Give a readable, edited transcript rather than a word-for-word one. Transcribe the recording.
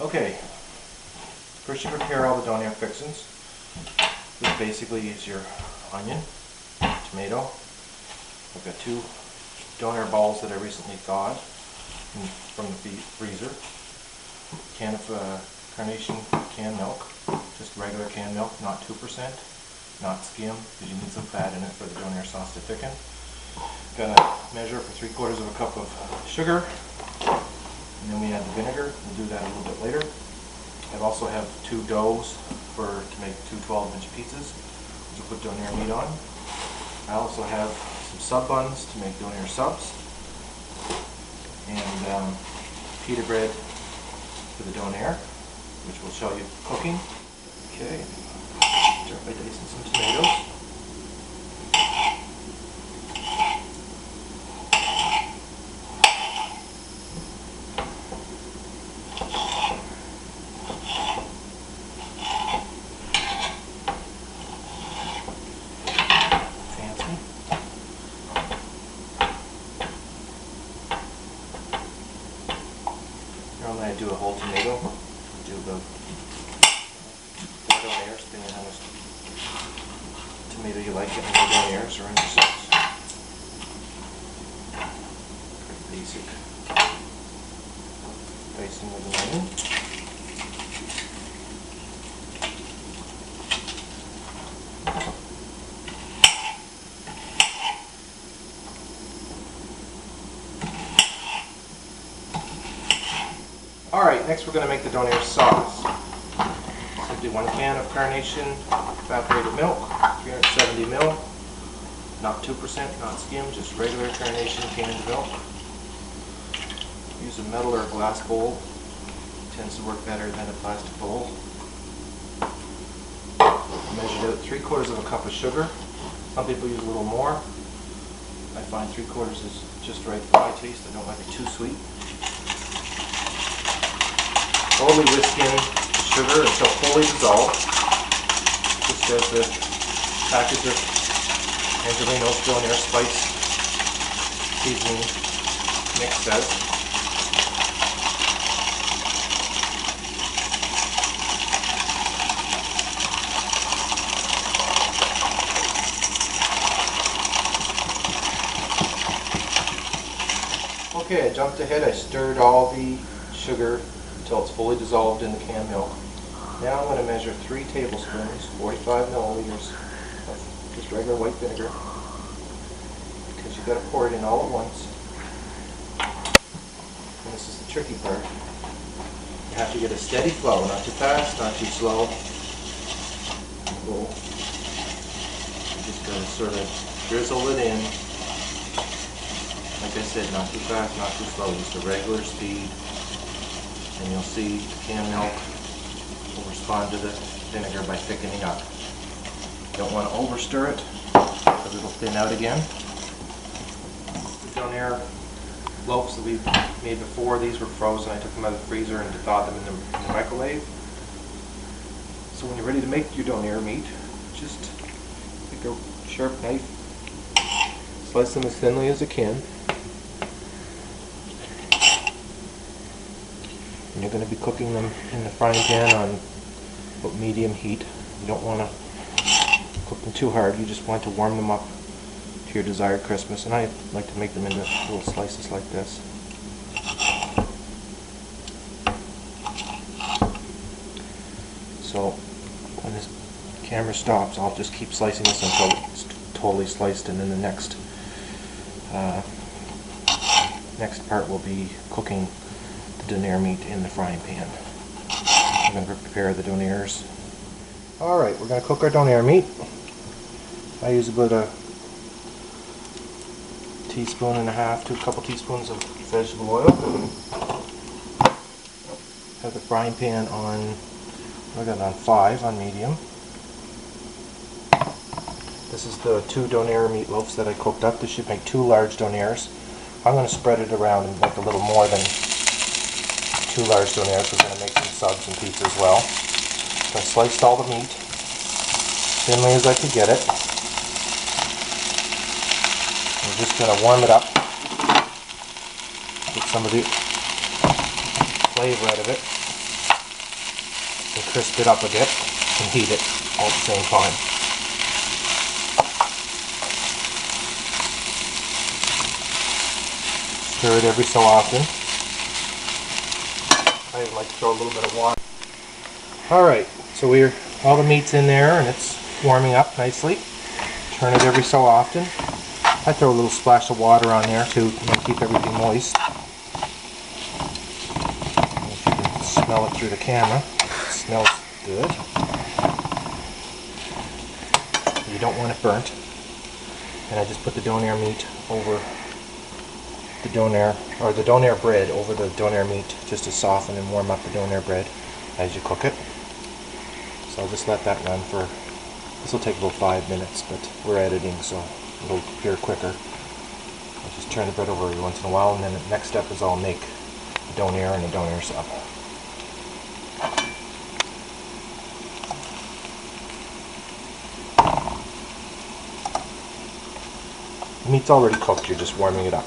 Okay, first you prepare all the donair fixins. This basically is your onion, tomato. I've got 2 donair balls that I recently thawed from the freezer. Can of carnation canned milk, just regular canned milk, not 2%, not skim, because you need some fat in it for the donair sauce to thicken. Gonna measure for 3/4 of a cup of sugar, and then we add the vinegar. We'll do that a little bit later. I also have 2 doughs to make 2 12-inch pizzas, which we'll put donair meat on. I also have some sub buns to make donair subs, and pita bread for the donair, which will show you cooking. Okay, start by dicing some tomatoes. Normally I do a whole tomato. I do about 4 donairs, depending on how much tomato you like in your donairs or in your sauce. Pretty basic dicing with an onion. Alright, next we're going to make the donair sauce. Simply 1 can of carnation evaporated milk, 370 ml, not 2%, not skim, just regular carnation canned milk. Use a metal or a glass bowl, it tends to work better than a plastic bowl. Measured out 3/4 of a cup of sugar. Some people use a little more. I find 3/4 is just right for my taste. I don't like it too sweet. Slowly whisk in the sugar until fully dissolved, just as the package of Angelino's donair spice seasoning mix says. Okay, I jumped ahead. I stirred all the sugar until it's fully dissolved in the canned milk. Now I'm going to measure 3 tablespoons, 45 milliliters of just regular white vinegar, because you've got to pour it in all at once. And this is the tricky part. You have to get a steady flow, not too fast, not too slow. You just got to sort of drizzle it in. Like I said, not too fast, not too slow, just a regular speed. And you'll see the canned milk will respond to the vinegar by thickening up. You don't want to overstir it because it'll thin out again. The donair loaves that we've made before, these were frozen. I took them out of the freezer and thawed them in the microwave. So when you're ready to make your donair meat, just take a sharp knife, slice them as thinly as you can. And you're going to be cooking them in the frying pan on about medium heat. You don't want to cook them too hard, you just want to warm them up to your desired crispness. And I like to make them into little slices like this. So when this camera stops, I'll just keep slicing this until it's totally sliced, and then the next part will be cooking the donair meat in the frying pan. I'm going to prepare the donairs. Alright, we're going to cook our donair meat. I use about a teaspoon and a half to a couple teaspoons of vegetable oil. Have the frying pan on, I got it on 5 on medium. This is the 2 donair meatloafs that I cooked up. This should make 2 large donairs. I'm going to spread it around and make a little more than 2 large donairs. We're going to make some subs and pizza as well. So I sliced all the meat thinly as I could get it. I'm just going to warm it up, get some of the flavor out of it. crisp it up a bit and heat it all at the same time. Stir it every so often. I like to throw a little bit of water. Alright, so all the meat's in there and it's warming up nicely. Turn it every so often. I throw a little splash of water on there to keep everything moist. If you can smell it through the camera, it smells good. You don't want it burnt. And I just put the donair meat over the donair bread over the donair meat just to soften and warm up the donair bread as you cook it. So I'll just let that run for, this will take about 5 minutes, but we're editing so it'll appear quicker. I'll just turn the bread over every once in a while, and then the next step is I'll make a donair and a donair sub. The meat's already cooked, you're just warming it up.